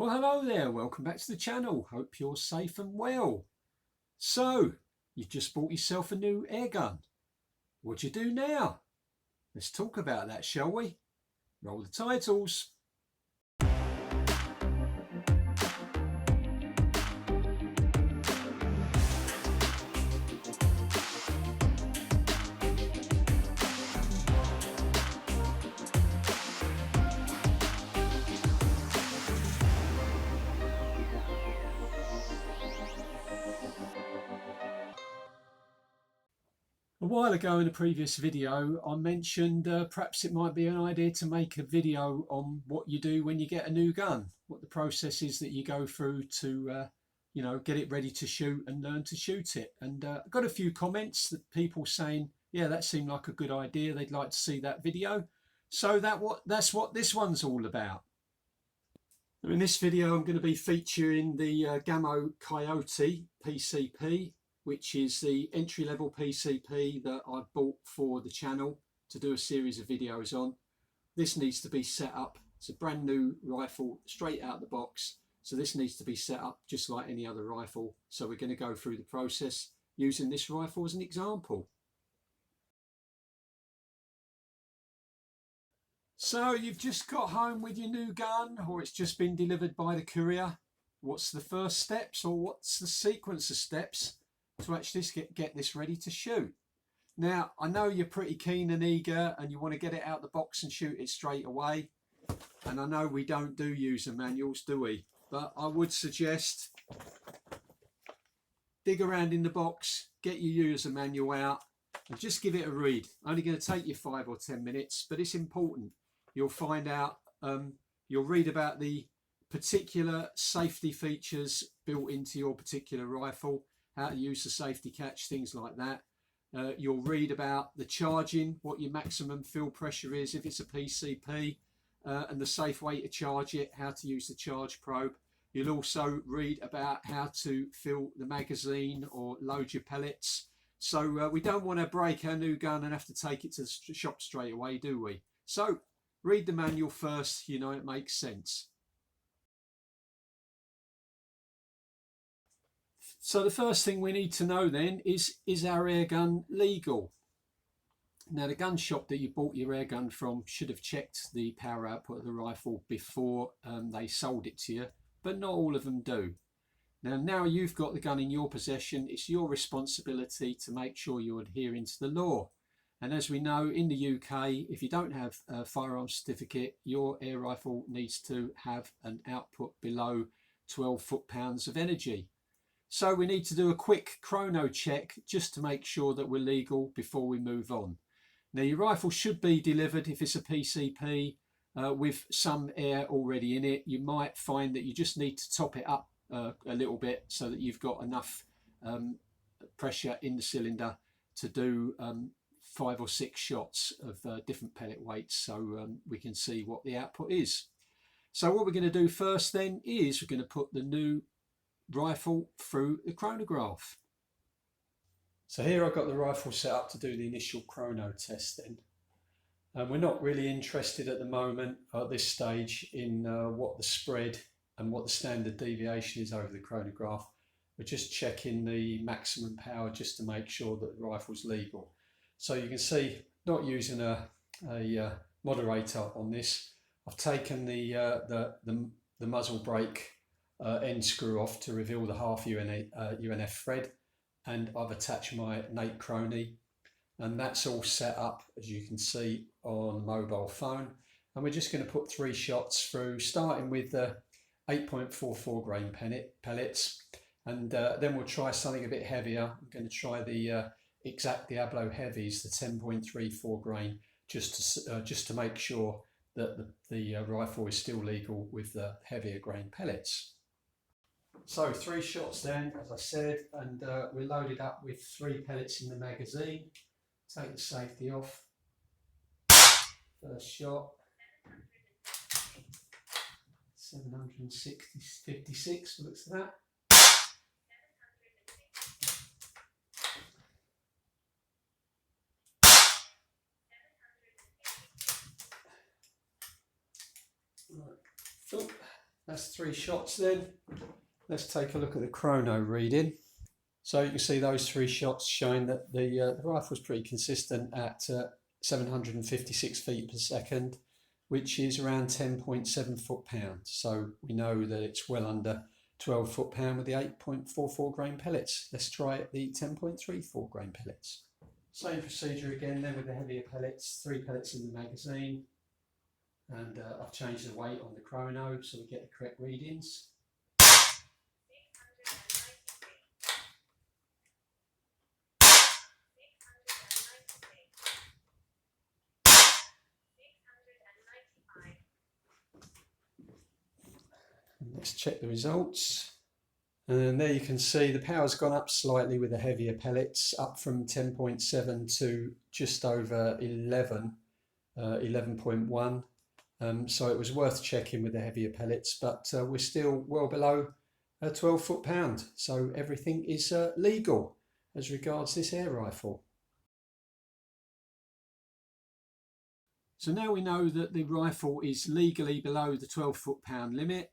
Well, hello there, welcome back to the channel. Hope you're safe and well. So, you've just bought yourself a new airgun. What do you do now? Let's talk about that, shall we? Roll the titles. A while ago in a previous video, I mentioned perhaps it might be an idea to make a video on what you do when you get a new gun, what the process is that you go through to, get it ready to shoot and learn to shoot it. And I got a few comments that people saying, yeah, that seemed like a good idea. They'd like to see that video. So that's what this one's all about. In this video, I'm going to be featuring the Gammo Coyote PCP, which is the entry-level PCP that I bought for the channel to do a series of videos on. This needs to be set up. It's a brand new rifle straight out of the box, so this needs to be set up just like any other rifle. So we're going to go through the process using this rifle as an example. So you've just got home with your new gun, or it's just been delivered by the courier. What's the first steps, or what's the sequence of steps to actually get this ready to shoot? Now, I know you're pretty keen and eager and you want to get it out the box and shoot it straight away. And I know we don't do user manuals, do we? But I would suggest dig around in the box, get your user manual out and just give it a read. Only going to take you 5 or 10 minutes, but it's important. You'll find out, you'll read about the particular safety features built into your particular rifle, how to use the safety catch, things like that. You'll read about the charging, what your maximum fill pressure is if it's a PCP, and the safe way to charge it, how to use the charge probe. You'll also read about how to fill the magazine or load your pellets. So we don't want to break our new gun and have to take it to the shop straight away, do we? So read the manual first, you know, it makes sense. So the first thing we need to know then is our airgun legal? Now the gun shop that you bought your airgun from should have checked the power output of the rifle before they sold it to you, but not all of them do. Now you've got the gun in your possession, it's your responsibility to make sure you're adhering to the law. And as we know, in the UK, if you don't have a firearms certificate, your air rifle needs to have an output below 12 foot-pounds of energy. So we need to do a quick chrono check just to make sure that we're legal before we move on. Now your rifle should be delivered, if it's a PCP, with some air already in it. You might find that you just need to top it up a little bit so that you've got enough pressure in the cylinder to do 5 or 6 shots of different pellet weights, so we can see what the output is. So what we're going to do first then is we're going to put the new rifle through the chronograph. So here I've got the rifle set up to do the initial chrono test then. And we're not really interested at the moment at this stage in what the spread and what the standard deviation is over the chronograph. We're just checking the maximum power just to make sure that the rifle's legal. So you can see, not using a moderator on this. I've taken the muzzle brake end screw off to reveal the half UNF thread, and I've attached my Nate Chrono, and that's all set up as you can see on the mobile phone. And we're just going to put 3 shots through, starting with the 8.44 grain pellets, and then we'll try something a bit heavier. I'm going to try the Exact Diablo Heavies, the 10.34 grain, just to make sure that the rifle is still legal with the heavier grain pellets. So 3 shots then, as I said, and we're loaded up with 3 pellets in the magazine. Take the safety off. First shot. 756, looks at that. Right. Oh, That's 3 shots then. Let's take a look at the chrono reading. So you can see those 3 shots showing that the rifle's pretty consistent at 756 feet per second, which is around 10.7 foot-pounds. So we know that it's well under 12 foot-pound with the 8.44 grain pellets. Let's try it the 10.34 grain pellets. Same procedure again then with the heavier pellets, 3 pellets in the magazine. And I've changed the weight on the chrono so we get the correct readings. And let's check the results. And there you can see the power's gone up slightly with the heavier pellets, up from 10.7 to just over 11, 11.1. So it was worth checking with the heavier pellets, but we're still well below 12 foot-pound. So everything is legal as regards this air rifle. So now we know that the rifle is legally below the 12 foot-pound limit.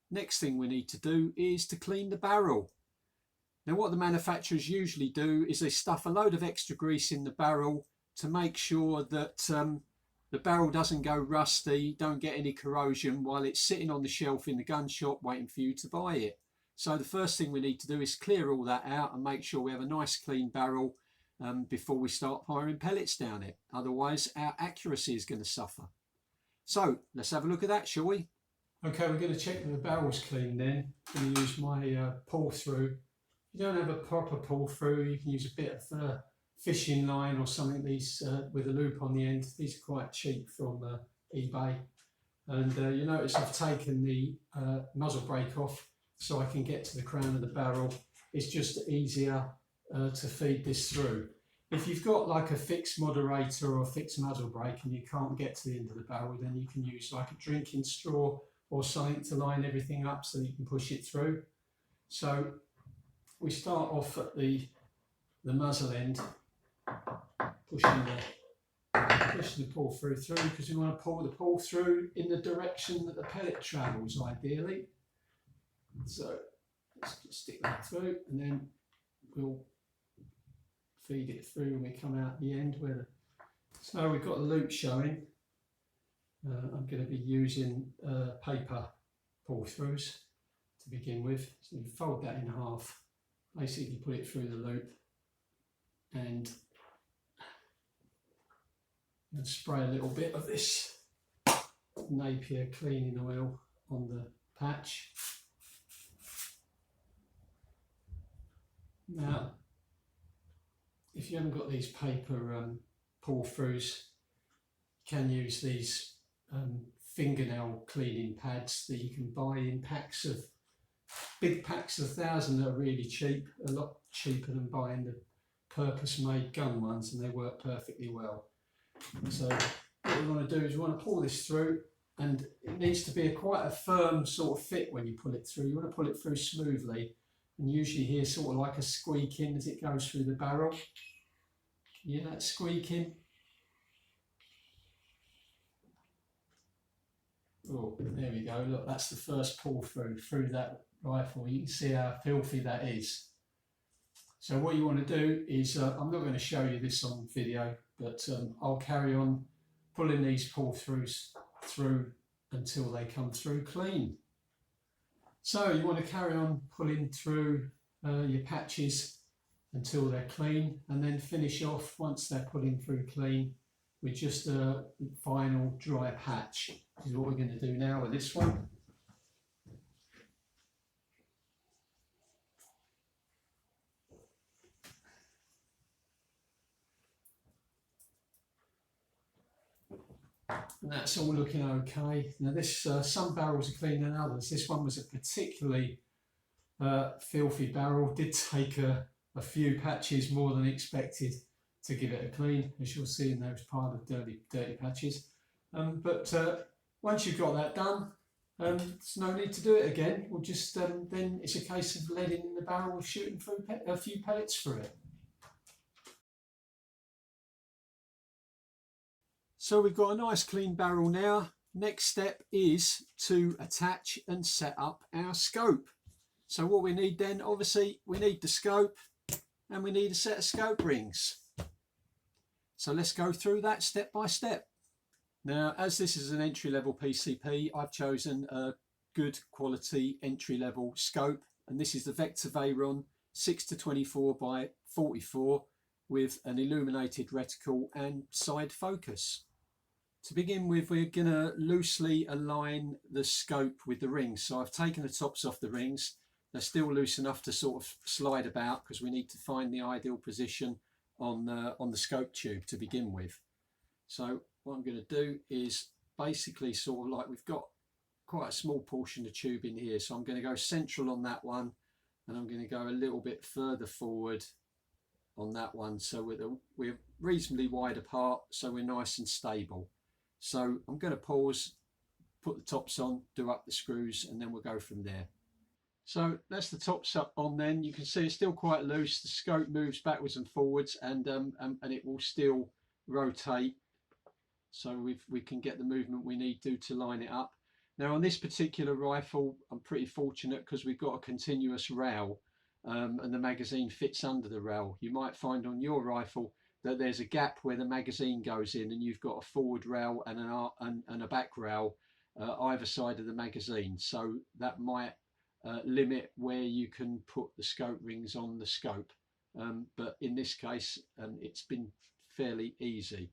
Next thing we need to do is to clean the barrel. Now what the manufacturers usually do is they stuff a load of extra grease in the barrel to make sure that the barrel doesn't go rusty, don't get any corrosion while it's sitting on the shelf in the gun shop waiting for you to buy it. So the first thing we need to do is clear all that out and make sure we have a nice clean barrel before we start firing pellets down it. Otherwise our accuracy is going to suffer. So let's have a look at that, shall we? Okay, we're going to check that the barrel's clean then. I'm going to use my pull through. If you don't have a proper pull through, you can use a bit of fishing line or something, these with a loop on the end. These are quite cheap from eBay. And you notice I've taken the muzzle brake off so I can get to the crown of the barrel. It's just easier to feed this through. If you've got like a fixed moderator or a fixed muzzle brake and you can't get to the end of the barrel, then you can use like a drinking straw or something to line everything up so that you can push it through. So we start off at the muzzle end, pushing the pull through because we want to pull the pull through in the direction that the pellet travels ideally. So let's just stick that through and then we'll feed it through when we come out the end. So we've got the loop showing. I'm going to be using paper pull throughs to begin with. So you fold that in half, basically put it through the loop and spray a little bit of this Napier cleaning oil on the patch. Now, if you haven't got these paper pull throughs, you can use these fingernail cleaning pads that you can buy in packs of, big packs of 1,000 that are really cheap, a lot cheaper than buying the purpose-made gun ones, and they work perfectly well. So what we want to do is we want to pull this through, and it needs to be quite a firm sort of fit when you pull it through. You want to pull it through smoothly, and usually hear sort of like a squeaking as it goes through the barrel. You hear that squeaking? Oh, there we go. Look, that's the first pull through that rifle. You can see how filthy that is. So what you want to do is, I'm not going to show you this on video, but I'll carry on pulling these pull throughs through until they come through clean. So you want to carry on pulling through your patches until they're clean, and then finish off once they're pulling through clean with just a final dry patch, which is what we're going to do now with this one. And that's all looking okay. Now this, some barrels are cleaner than others. This one was a particularly filthy barrel. Did take a few patches more than expected to give it a clean, as you'll see in those pile of dirty patches. But once you've got that done, there's no need to do it again. We'll just then it's a case of leading in the barrel and shooting through a few pellets through it. So we've got a nice clean barrel now. Next step is to attach and set up our scope. So what we need then, obviously, we need the scope and we need a set of scope rings. So let's go through that step by step. Now, as this is an entry-level PCP, I've chosen a good quality entry-level scope, and this is the Vector Veyron 6-24 by 44 with an illuminated reticle and side focus. To begin with, we're going to loosely align the scope with the rings. So I've taken the tops off the rings. They're still loose enough to sort of slide about because we need to find the ideal position on the scope tube to begin with. So what I'm going to do is basically sort of like we've got quite a small portion of tube in here. So I'm going to go central on that one, and I'm going to go a little bit further forward on that one. So we're reasonably wide apart, so we're nice and stable. So I'm going to pause, put the tops on, do up the screws, and then we'll go from there. So that's the tops up on then. You can see it's still quite loose. The scope moves backwards and forwards, and it will still rotate. So we can get the movement we need to line it up. Now on this particular rifle, I'm pretty fortunate because we've got a continuous rail, and the magazine fits under the rail. You might find on your rifle that there's a gap where the magazine goes in, and you've got a forward rail and a back rail either side of the magazine. So that might limit where you can put the scope rings on the scope. But in this case, it's been fairly easy.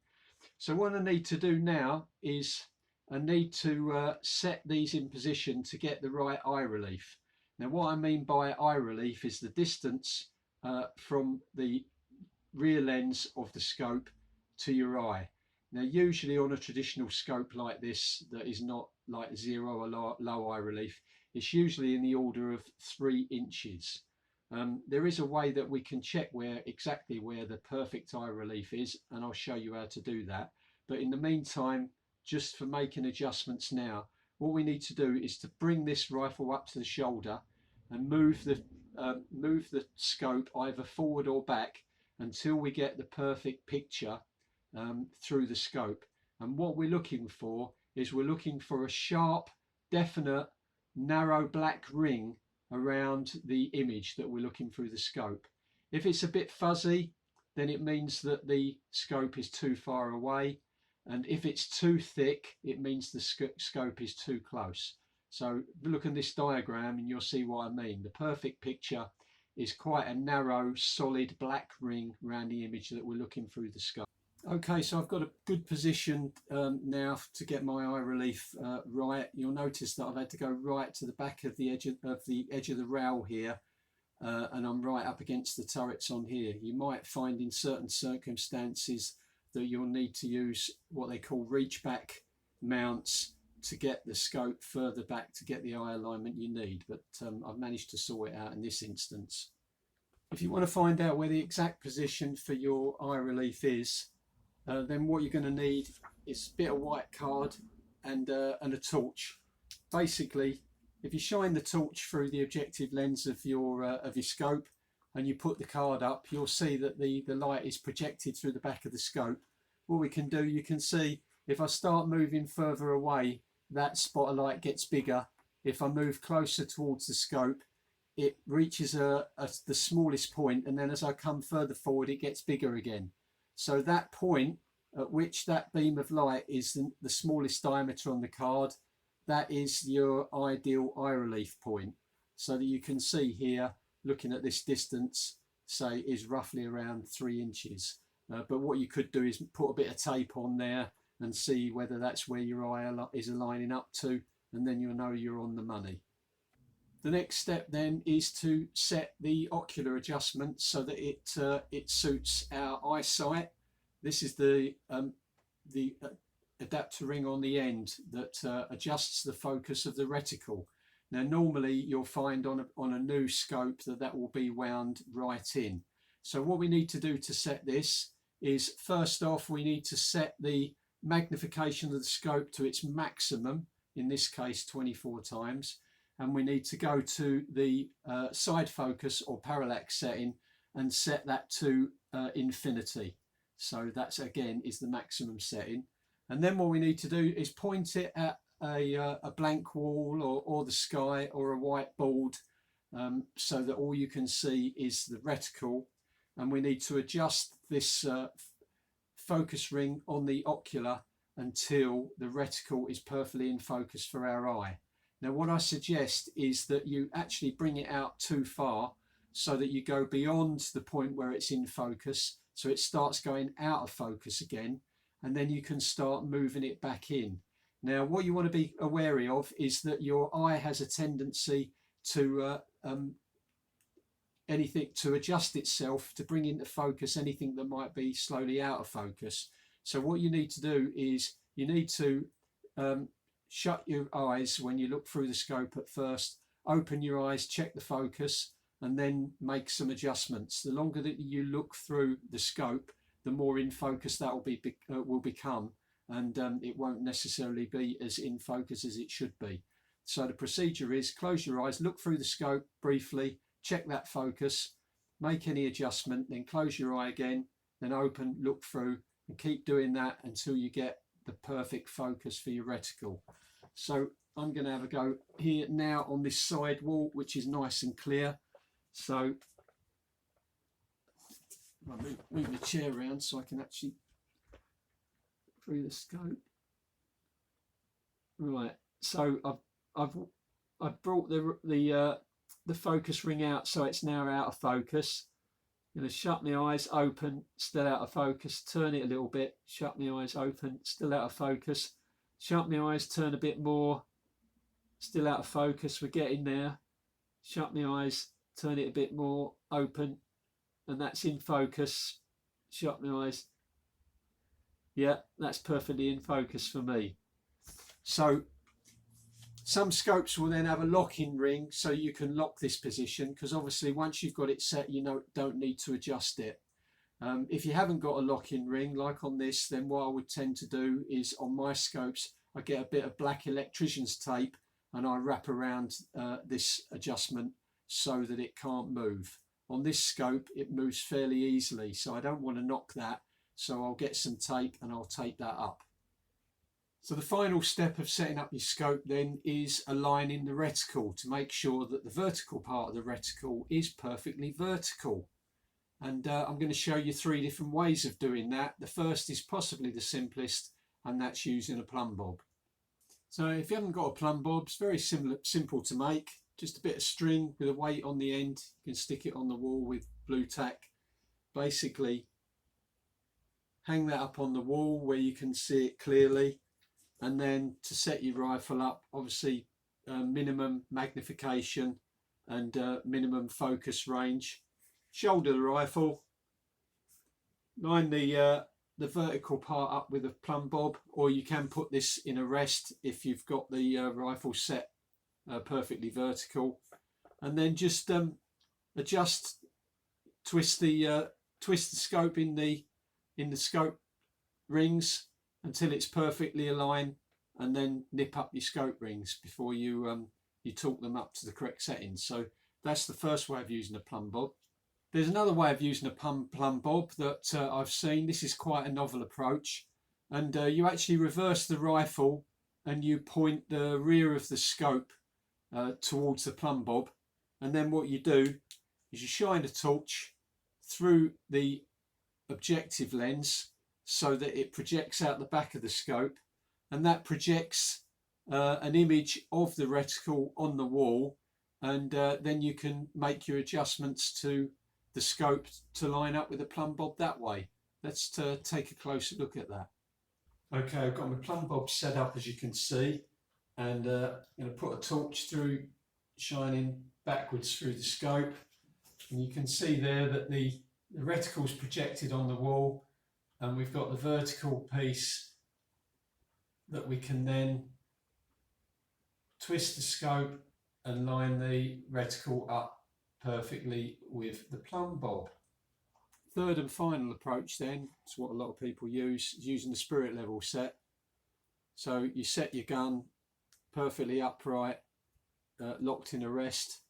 So what I need to do now is I need to set these in position to get the right eye relief. Now what I mean by eye relief is the distance from the rear lens of the scope to your eye. Now usually on a traditional scope like this that is not like zero or low eye relief, it's usually in the order of 3 inches. There is a way that we can check exactly where the perfect eye relief is, and I'll show you how to do that. But in the meantime, just for making adjustments now, what we need to do is to bring this rifle up to the shoulder and move the scope either forward or back until we get the perfect picture through the scope. And what we're looking for is we're looking for a sharp, definite, narrow black ring around the image that we're looking through the scope. If it's a bit fuzzy, then it means that the scope is too far away, and if it's too thick, it means the scope is too close. So look at this diagram and you'll see what I mean. The perfect picture is quite a narrow, solid black ring around the image that we're looking through the scope. Okay, so I've got a good position now to get my eye relief right. You'll notice that I've had to go right to the back of the edge of the rail here, and I'm right up against the turrets on here. You might find in certain circumstances that you'll need to use what they call reach back mounts to get the scope further back to get the eye alignment you need, but I've managed to sort it out in this instance. If you want to find out where the exact position for your eye relief is, then what you're going to need is a bit of white card and a torch. Basically, if you shine the torch through the objective lens of your scope and you put the card up, you'll see that the light is projected through the back of the scope. What we can do, you can see if I start moving further away, that spot of light gets bigger. If I move closer towards the scope, it reaches the smallest point, and then as I come further forward, it gets bigger again. So that point at which that beam of light is the smallest diameter on the card, that is your ideal eye relief point. So that you can see here, looking at this distance, say is roughly around 3 inches. But what you could do is put a bit of tape on there and see whether that's where your eye is aligning up to, and then you'll know you're on the money. The next step then is to set the ocular adjustment so that it suits our eyesight. This is the adapter ring on the end that adjusts the focus of the reticle. Now normally you'll find on a new scope that will be wound right in. So what we need to do to set this is, first off, we need to set the magnification of the scope to its maximum, in this case 24 times. And we need to go to the side focus or parallax setting and set that to infinity. So that's again is the maximum setting. And then what we need to do is point it at a blank wall or the sky or a white board, so that all you can see is the reticle. And we need to adjust this focus ring on the ocular until the reticle is perfectly in focus for our eye. Now what I suggest is that you actually bring it out too far, so that you go beyond the point where it's in focus, so it starts going out of focus again, and then you can start moving it back in. Now what you want to be wary of is that your eye has a tendency to adjust itself to bring into focus anything that might be slowly out of focus. So what you need to do is you need to shut your eyes when you look through the scope at first, open your eyes, check the focus, and then make some adjustments. The longer that you look through the scope, the more in focus that will become, and it won't necessarily be as in focus as it should be. So the procedure is close your eyes, look through the scope briefly, check that focus, make any adjustment, then close your eye again, then open, look through, and keep doing that until you get the perfect focus for your reticle. So I'm going to have a go here now on this side wall, which is nice and clear. So I'll move the chair around so I can actually through the scope. Right, so I've brought the focus ring out, so it's now out of focus. I'm going to shut my eyes, open, still out of focus, turn it a little bit, shut my eyes, open, still out of focus, shut my eyes, turn a bit more, still out of focus, we're getting there, shut my eyes, turn it a bit more, open, and that's in focus, shut my eyes, yeah, that's perfectly in focus for me. So some scopes will then have a locking ring, so you can lock this position, because obviously once you've got it set, you don't need to adjust it. If you haven't got a locking ring like on this, then what I would tend to do is on my scopes, I get a bit of black electrician's tape and I wrap around this adjustment so that it can't move. On this scope, it moves fairly easily, so I don't want to knock that, so I'll get some tape and I'll tape that up. So the final step of setting up your scope then is aligning the reticle to make sure that the vertical part of the reticle is perfectly vertical. And I'm going to show you 3 different ways of doing that. The first is possibly the simplest, and that's using a plumb bob. So if you haven't got a plumb bob, it's very simple to make. Just a bit of string with a weight on the end. You can stick it on the wall with blue tack. Basically, hang that up on the wall where you can see it clearly. And then to set your rifle up, obviously minimum magnification and minimum focus range. Shoulder the rifle, line the vertical part up with a plumb bob, or you can put this in a rest if you've got the rifle set perfectly vertical, and then just adjust, twist the scope in the scope rings until it's perfectly aligned, and then nip up your scope rings before you torque them up to the correct settings. So that's the first way of using a plumb bob. There's another way of using a plumb bob that I've seen. This is quite a novel approach, and you actually reverse the rifle and you point the rear of the scope towards the plumb bob, and then what you do is you shine a torch through the objective lens so that it projects out the back of the scope, and that projects an image of the reticle on the wall, and then you can make your adjustments to the scope to line up with the plumb bob that way. Let's take a closer look at that. Okay, I've got my plumb bob set up, as you can see, and I'm going to put a torch through, shining backwards through the scope, and you can see there that the reticle's projected on the wall, and we've got the vertical piece that we can then twist the scope and line the reticle up perfectly with the plumb bob. Third and final approach then, it's what a lot of people use, is using the spirit level set. So you set your gun perfectly upright, locked in a rest,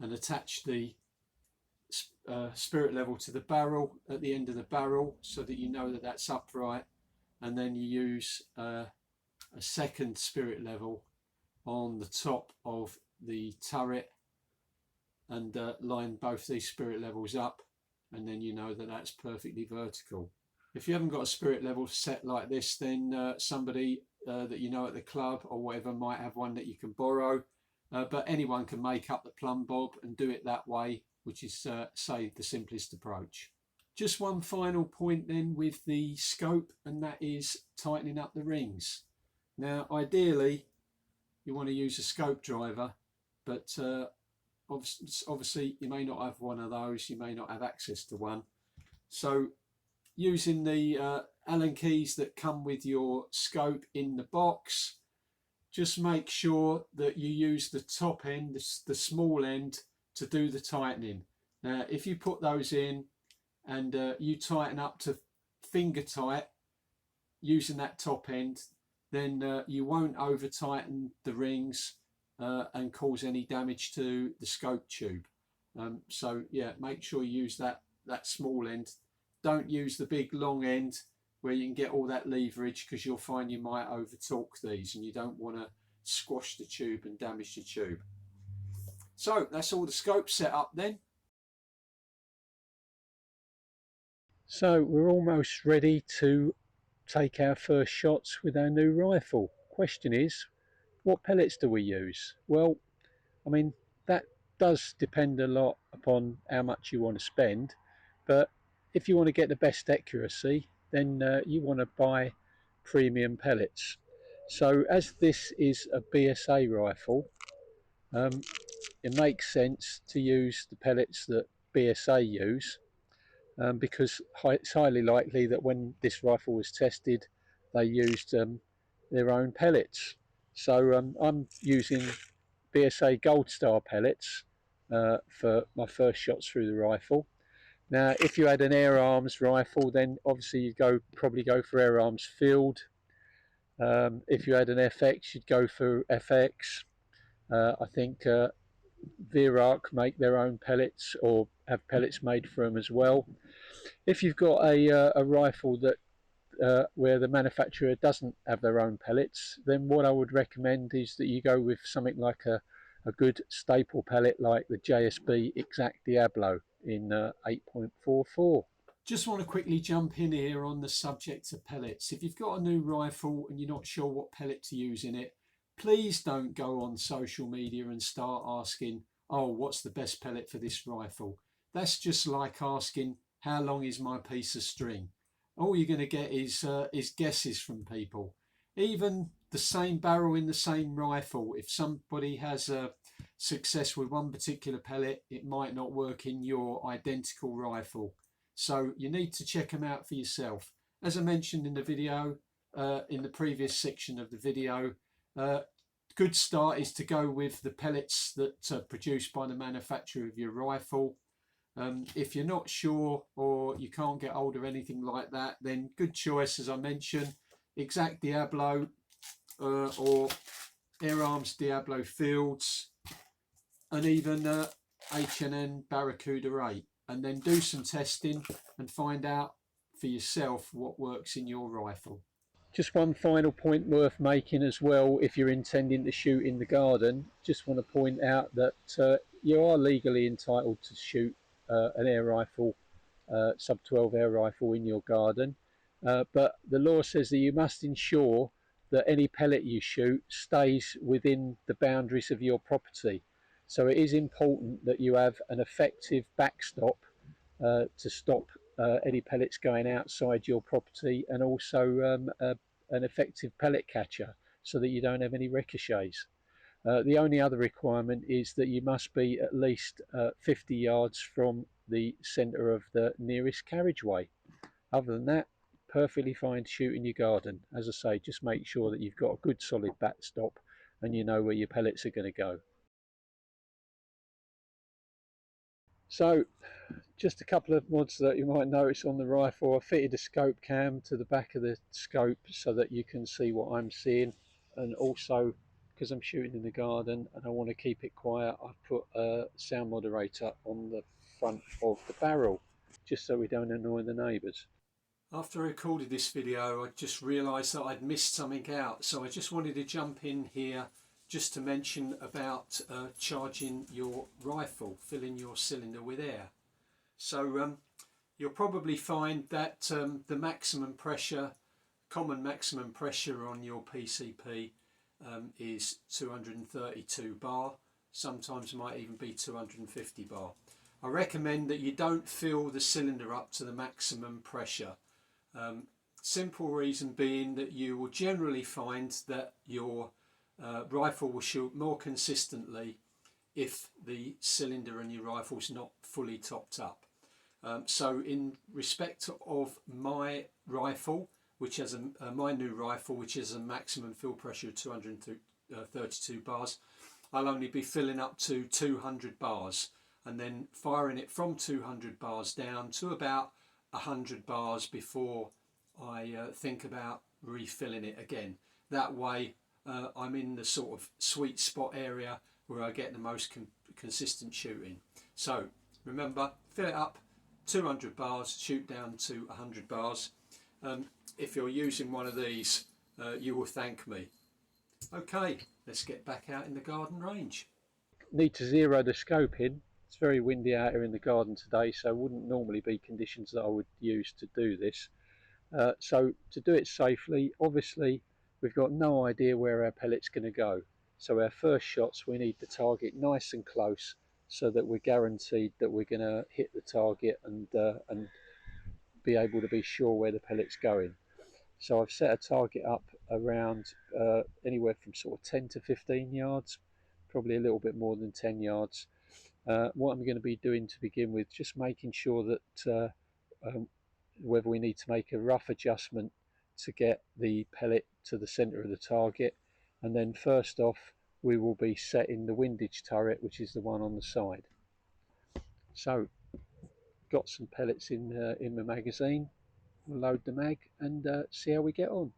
and attach the spirit level to the barrel at the end of the barrel so that you know that that's upright, and then you use a second spirit level on the top of the turret, and line both these spirit levels up, and then you know that that's perfectly vertical. If you haven't got a spirit level set like this, then somebody that you know at the club or whatever might have one that you can borrow, but anyone can make up the plumb bob and do it that way, which is say the simplest approach. Just one final point then with the scope, and that is tightening up the rings. Now ideally you want to use a scope driver, but obviously you may not have one of those, you may not have access to one. So using the Allen keys that come with your scope in the box, just make sure that you use the top end, the small end, to do the tightening. Now if you put those in and you tighten up to finger tight using that top end, then you won't over tighten the rings and cause any damage to the scope tube. So yeah, make sure you use that small end. Don't use the big long end where you can get all that leverage, because you'll find you might over torque these and you don't want to squash the tube and damage the tube. So that's all the scope set up then. So we're almost ready to take our first shots with our new rifle. Question is, what pellets do we use? Well, I mean, that does depend a lot upon how much you want to spend, but if you want to get the best accuracy, then you want to buy premium pellets. So as this is a BSA rifle, it makes sense to use the pellets that BSA use, because it's highly likely that when this rifle was tested they used their own pellets. So I'm using BSA Gold Star pellets for my first shots through the rifle. Now if you had an Air Arms rifle, then obviously you'd probably go for Air Arms Field. If you had an FX, you'd go for FX. I think Virac make their own pellets or have pellets made for them as well. If you've got a rifle that where the manufacturer doesn't have their own pellets, then what I would recommend is that you go with something like a good staple pellet like the JSB Exact Diablo in 8.44. Just want to quickly jump in here on the subject of pellets. If you've got a new rifle and you're not sure what pellet to use in it, please don't go on social media and start asking, oh, what's the best pellet for this rifle? That's just like asking, how long is my piece of string? All you're going to get is guesses from people. Even the same barrel in the same rifle, if somebody has success with one particular pellet, it might not work in your identical rifle. So you need to check them out for yourself. As I mentioned in the video, in the previous section of the video, good start is to go with the pellets that are produced by the manufacturer of your rifle. If you're not sure or you can't get hold of anything like that, then good choice, as I mentioned, Exact Diablo or Air Arms Diablo Fields, and even H&N Barracuda 8, and then do some testing and find out for yourself what works in your rifle. Just one final point worth making as well, if you're intending to shoot in the garden, just want to point out that you are legally entitled to shoot an air rifle, sub 12 air rifle in your garden, but the law says that you must ensure that any pellet you shoot stays within the boundaries of your property. So it is important that you have an effective backstop to stop any pellets going outside your property, and also an effective pellet catcher so that you don't have any ricochets. The only other requirement is that you must be at least 50 yards from the centre of the nearest carriageway. Other than that, perfectly fine to shoot in your garden. As I say, just make sure that you've got a good solid backstop and you know where your pellets are going to go. So just a couple of mods that you might notice on the rifle. I fitted a scope cam to the back of the scope so that you can see what I'm seeing, and also because I'm shooting in the garden and I want to keep it quiet, I've put a sound moderator on the front of the barrel just so we don't annoy the neighbours. After I recorded this video, I just realised that I'd missed something out, so I just wanted to jump in here just to mention about charging your rifle, filling your cylinder with air. So you'll probably find that the maximum pressure, common maximum pressure on your PCP is 232 bar, sometimes might even be 250 bar. I recommend that you don't fill the cylinder up to the maximum pressure. Simple reason being that you will generally find that your rifle will shoot more consistently if the cylinder in your rifle is not fully topped up. So in respect of my rifle, which has my new rifle, which has a maximum fill pressure of 232 bars, I'll only be filling up to 200 bars and then firing it from 200 bars down to about 100 bars before I think about refilling it again. That way I'm in the sort of sweet spot area where I get the most consistent shooting. So remember, fill it up 200 bars, shoot down to 100 bars. If you're using one of these, you will thank me. Okay, let's get back out in the garden range. Need to zero the scope in. It's very windy out here in the garden today, so wouldn't normally be conditions that I would use to do this. So to do it safely, obviously we've got no idea where our pellet's going to go. So our first shots, we need the target nice and close so that we're guaranteed that we're going to hit the target and be able to be sure where the pellet's going. So I've set a target up around anywhere from sort of 10 to 15 yards, probably a little bit more than 10 yards. What I'm going to be doing to begin with, just making sure that whether we need to make a rough adjustment to get the pellet to the center of the target, and then first off we will be setting the windage turret, which is the one on the side. So got some pellets in the magazine. We'll load the mag and see how we get on.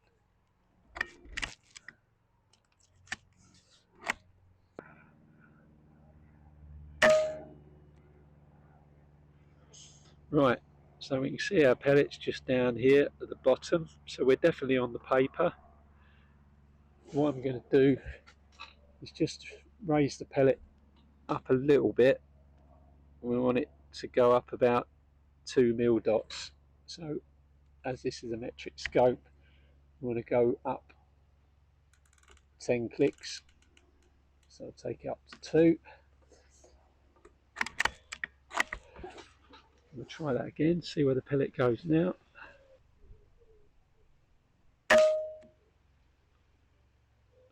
Right, so we can see our pellets just down here at the bottom, so we're definitely on the paper. What I'm going to do is just raise the pellet up a little bit. We want it to go up about 2 mil dots. So as this is a metric scope, we want to go up 10 clicks. So I'll take it up to 2. We'll try that again, see where the pellet goes now.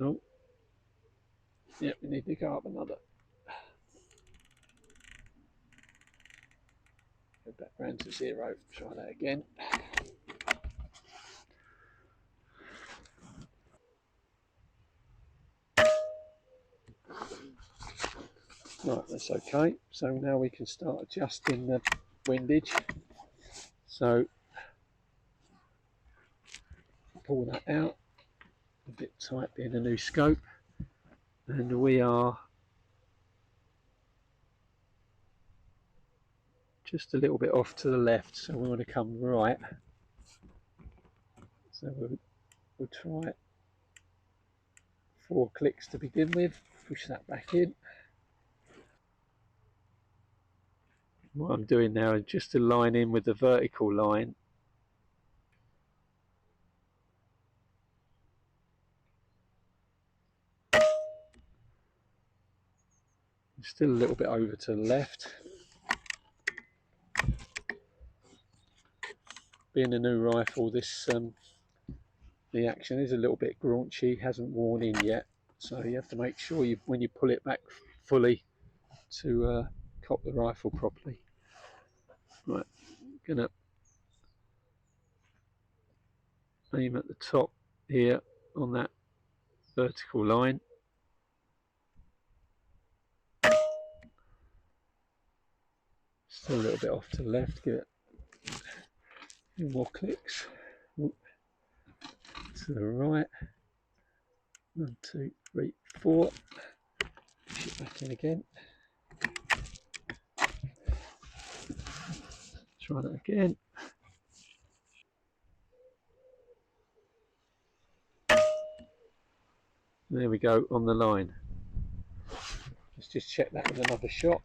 Oh, yeah, we need to go up another. Go back round to 0, try that again. Right, that's okay. So now we can start adjusting the windage. So pull that out, a bit tight being a new scope, and we are just a little bit off to the left, so we want to come right. So we'll try 4 clicks to begin with, push that back in. What I'm doing now is just to line in with the vertical line. Still a little bit over to the left. Being a new rifle, this the action is a little bit raunchy, hasn't worn in yet, so you have to make sure when you pull it back fully to cock the rifle properly. Right, gonna aim at the top here on that vertical line. Still a little bit off to the left, give it a few more clicks. To the right, 1, 2, 3, 4. Push it back in again. Try that again. There we go, on the line. Let's just check that with another shot.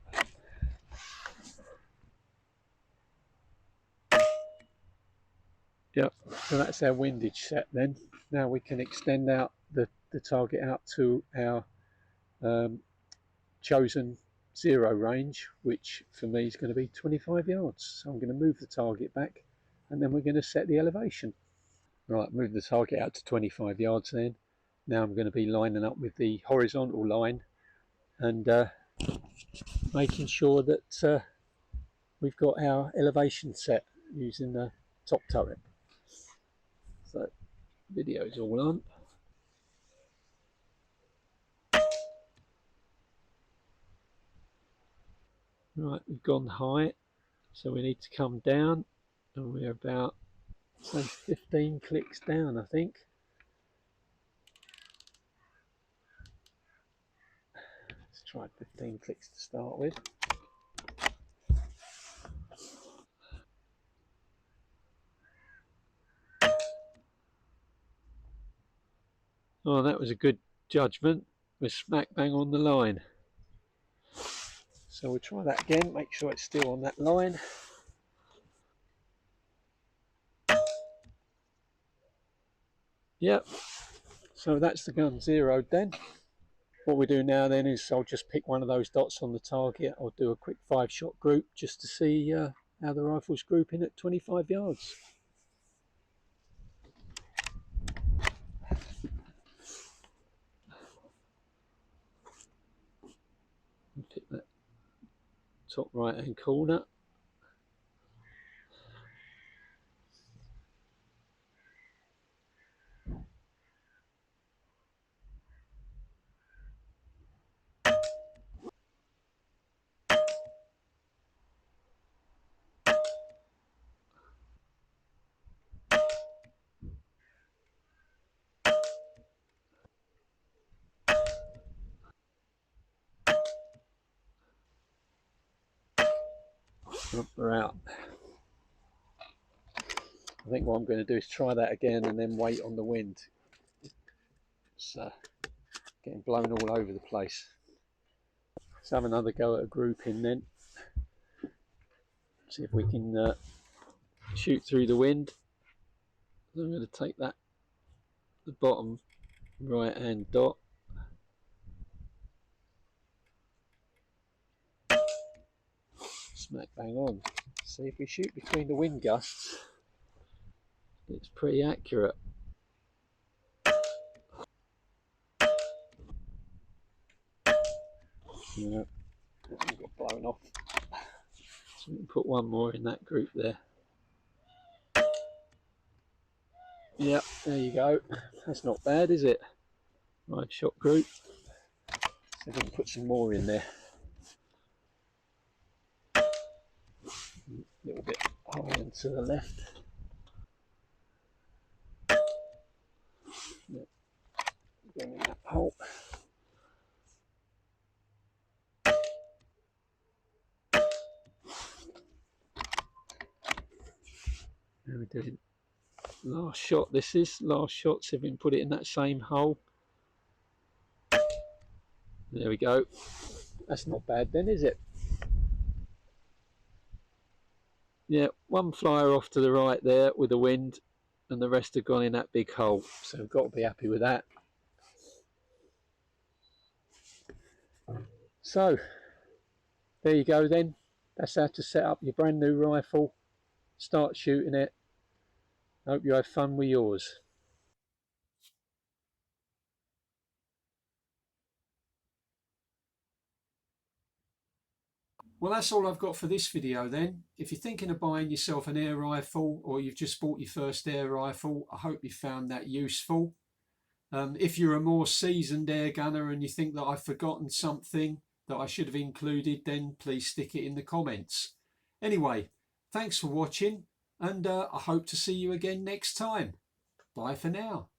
Yep, so that's our windage set then. Now we can extend out the target out to our chosen zero range, which for me is going to be 25 yards. So I'm going to move the target back and then we're going to set the elevation. Right, move the target out to 25 yards then. Now I'm going to be lining up with the horizontal line and making sure that we've got our elevation set using the top turret. So video's all on. Right, we've gone high, so we need to come down, and we're about, say, 15 clicks down, I think. Let's try 15 clicks to start with. Oh, that was a good judgment. We're smack bang on the line. So we'll try that again, make sure it's still on that line. Yep, so that's the gun zeroed then. What we do now then is I'll just pick one of those dots on the target. I'll do a quick 5-shot group just to see how the rifle's grouping at 25 yards. Pick that top right hand corner. We're out. I think what I'm going to do is try that again and then wait on the wind. It's getting blown all over the place. Let's have another go at a grouping then. See if we can shoot through the wind. I'm going to take that, the bottom right hand dot. Smack bang on. See if we shoot between the wind gusts. It's pretty accurate. Yeah, it got blown off. So we can put one more in that group there. Yep, there you go. That's not bad, is it? 5-shot group. So we can put some more in there. A little bit higher and to the left. Yep. Going in that hole. There we do. Last shot, this is last shot, see if we can put it in that same hole. There we go. That's not bad then, is it? Yeah, one flyer off to the right there with the wind, and the rest have gone in that big hole. So we've got to be happy with that. So there you go then. That's how to set up your brand new rifle. Start shooting it. Hope you have fun with yours. Well, that's all I've got for this video then. If you're thinking of buying yourself an air rifle, or you've just bought your first air rifle, I hope you found that useful. If you're a more seasoned air gunner and you think that I've forgotten something that I should have included, then please stick it in the comments. Anyway, thanks for watching, and I hope to see you again next time. Bye for now.